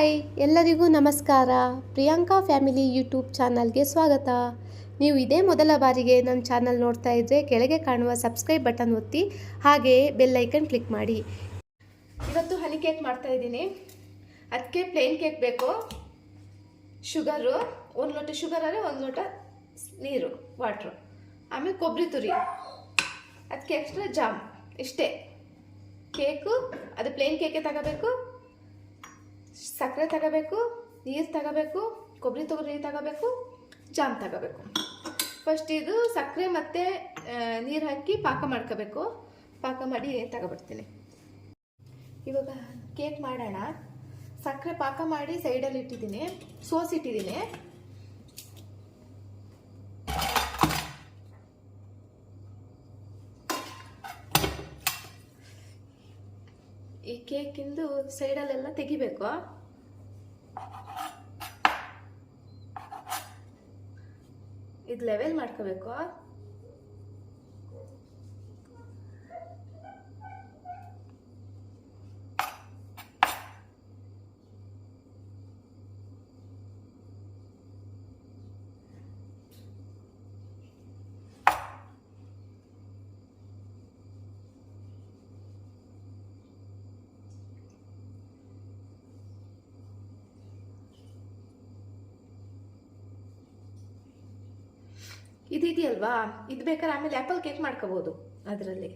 Hi, ಎಲ್ಲರಿಗೂ ನಮಸ್ಕಾರ. Priyanka family YouTube ಚಾನಲ್ಗೆ ಸ್ವಾಗತ. ನೀವು ಇದೇ ಮೊದಲ ಬಾರಿಗೆ ನನ್ನ ಚಾನಲ್ ನೋಡ್ತಾ ಇದ್ದರೆ ಕೆಳಗೆ ಕಾಣುವ ಸಬ್ಸ್ಕ್ರೈಬ್ ಬಟನ್ ಒತ್ತಿ, ಹಾಗೆಯೇ ಬೆಲ್ ಐಕನ್ ಕ್ಲಿಕ್ ಮಾಡಿ. ಇವತ್ತು ಹನಿ ಕೇಕ್ ಮಾಡ್ತಾ ಇದ್ದೀನಿ. ಅದಕ್ಕೆ ಪ್ಲೇನ್ ಕೇಕ್ ಬೇಕು. ಶುಗರು, 1 ಲೋಟ ಶುಗರ್ ಆದರೆ 1 ಲೋಟ ನೀರು, ವಾಟ್ರು. ಆಮೇಲೆ ಕೊಬ್ಬರಿ ತುರಿ, ಅದಕ್ಕೆ ಎಕ್ಸ್ಟ್ರಾ ಜಾಮ್. ಇಷ್ಟೇ ಕೇಕು. ಅದು ಪ್ಲೇನ್ ಕೇಕೆ ತಗೋಬೇಕು. ಸಕ್ಕರೆ ತಗೋಬೇಕು, ನೀರು ತಗೋಬೇಕು, ಕೊಬ್ಬರಿ ತುರಿ ತಗೋಬೇಕು, ಜಾಮ್ ತಗೋಬೇಕು. ಫಸ್ಟ್ ಇದು ಸಕ್ಕರೆ ಮತ್ತು ನೀರು ಹಾಕಿ ಪಾಕ ಮಾಡ್ಕೋಬೇಕು. ಪಾಕ ಮಾಡಿ ತಗೊಬರ್ತೀನಿ. ಇವಾಗ ಕೇಕ್ ಮಾಡೋಣ. ಸಕ್ಕರೆ ಪಾಕ ಮಾಡಿ ಸೈಡಲ್ಲಿ ಇಟ್ಟಿದ್ದೀನಿ, ಸೋಸಿಟ್ಟಿದ್ದೀನಿ. ಈ ಕೇಕಿಂದು ಸೈಡಲ್ಲೆಲ್ಲ ತೆಗಿಬೇಕು. ಇದು ಲೆವೆಲ್ ಮಾಡ್ಕೋಬೇಕು. ಇದೆಯಲ್ವಾ, ಇದು ಬೇಕಾದ್ರೆ ಆಮೇಲೆ ಆ್ಯಪಲ್ ಕೇಕ್ ಮಾಡ್ಕೋಬಹುದು. ಅದರಲ್ಲಿ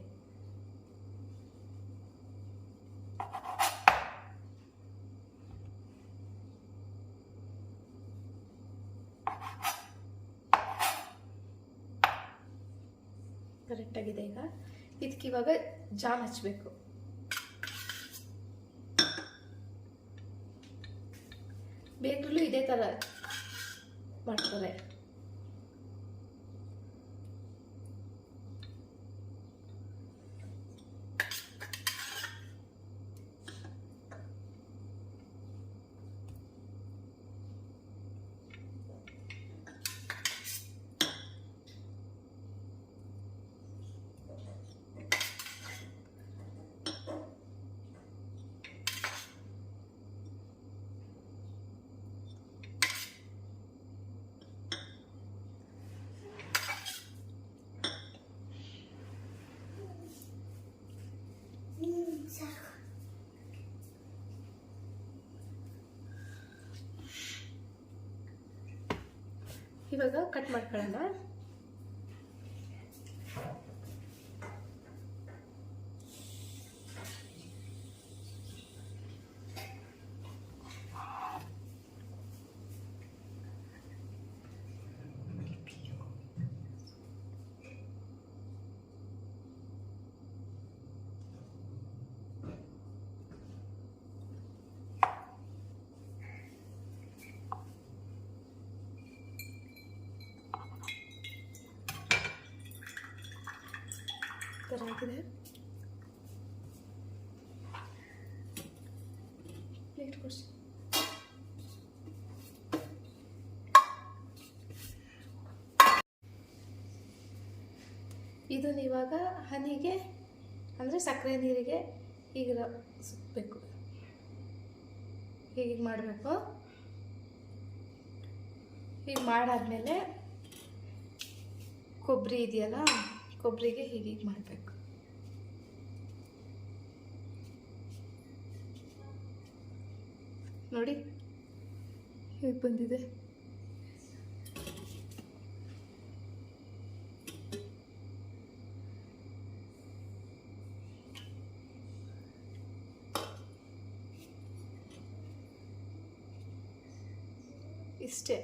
ಕರೆಕ್ಟಾಗಿದೆ. ಈಗ ಇದಕ್ಕೆ ಇವಾಗ ಜಾಮ್ ಹಚ್ಚಬೇಕು. ಬೇಕ್ರಲ್ಲೂ ಇದೇ ಥರ ಮಾಡ್ತಾರೆ. ಇವಾಗ ಕಟ್ ಮಾಡ್ಕೊಳ್ಳೋಣ. ಥರ ಆಗಿದೆ. ಪ್ಲೇಟ್ ಕೊಡಿಸಿ. ಇದನ್ನ ಇವಾಗ ಹನಿಗೆ ಅಂದರೆ ಸಕ್ಕರೆ ನೀರಿಗೆ ಈಗ ಸುತ್ತಬೇಕು. ಹೀಗೆ ಮಾಡಬೇಕು. ಹೀಗೆ ಮಾಡಾದ್ಮೇಲೆ ಕೊಬ್ಬರಿ ಇದೆಯಲ್ಲ, ಕೊಬ್ಬರಿಗೆ ಹೀಗೆ ಮಾಡಬೇಕು. ನೋಡಿ ಹೇಗೆ ಬಂದಿದೆ. ಇಷ್ಟೇ.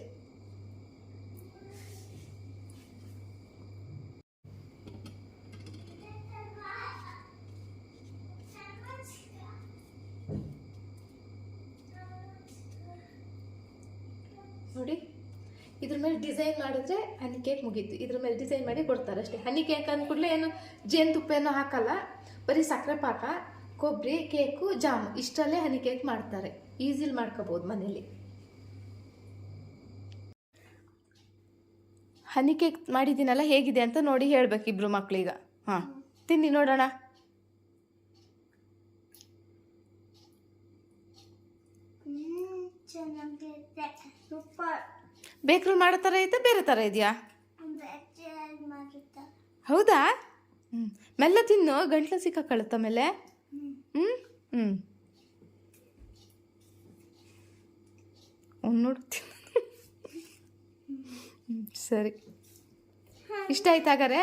ನೋಡಿ, ಇದ್ರ ಮೇಲೆ ಡಿಸೈನ್ ಮಾಡಿದ್ರೆ ಹನಿ ಕೇಕ್ ಮುಗೀತು. ಇದ್ರ ಮೇಲೆ ಡಿಸೈನ್ ಮಾಡಿ ಕೊಡ್ತಾರೆ ಅಷ್ಟೇ. ಹನಿ ಕೇಕ್ ಅಂದ್ಕೂಡಲೇ ಏನು ಜೇನುತುಪ್ಪ ಏನೋ ಹಾಕಲ್ಲ, ಬರೀ ಸಕ್ಕರೆ ಪಾಕ, ಕೊಬ್ಬರಿ, ಕೇಕು, ಜಾಮು ಇಷ್ಟರಲ್ಲೇ ಹನಿ ಕೇಕ್ ಮಾಡ್ತಾರೆ. ಈಸಿಲಿ ಮಾಡ್ಕೋಬೋದು ಮನೇಲಿ. ಹನಿ ಕೇಕ್ ಮಾಡಿದ್ದೀನಲ್ಲ, ಹೇಗಿದೆ ಅಂತ ನೋಡಿ ಹೇಳ್ಬೇಕು ಇಬ್ರು ಮಕ್ಕಳೀಗ. ಹಾಂ, ತಿನ್ನಿ ನೋಡೋಣ. ಚೆನ್ನಾಗಿದೆ ಸೂಪರ್. ಬೇಕ್ರಿ ಮಾಡೋ ಥರ ಐತೆ ಬೇರೆ ಥರ ಇದೆಯಾ? ಮಾಡುತ್ತಾ ಹೌದಾ? ಮೆಲ್ಲ ತಿನ್ನು, ಗಂಟ್ಲು ಸಿಕ್ಕಾಕೊಳ್ಳುತ್ತ ಮೇಲೆ. ಹ್ಞೂ ಹ್ಞೂ ನೋಡ್ತೀನಿ. ಸರಿ, ಇಷ್ಟ ಆಯ್ತು ಹಾಗಾರೆ.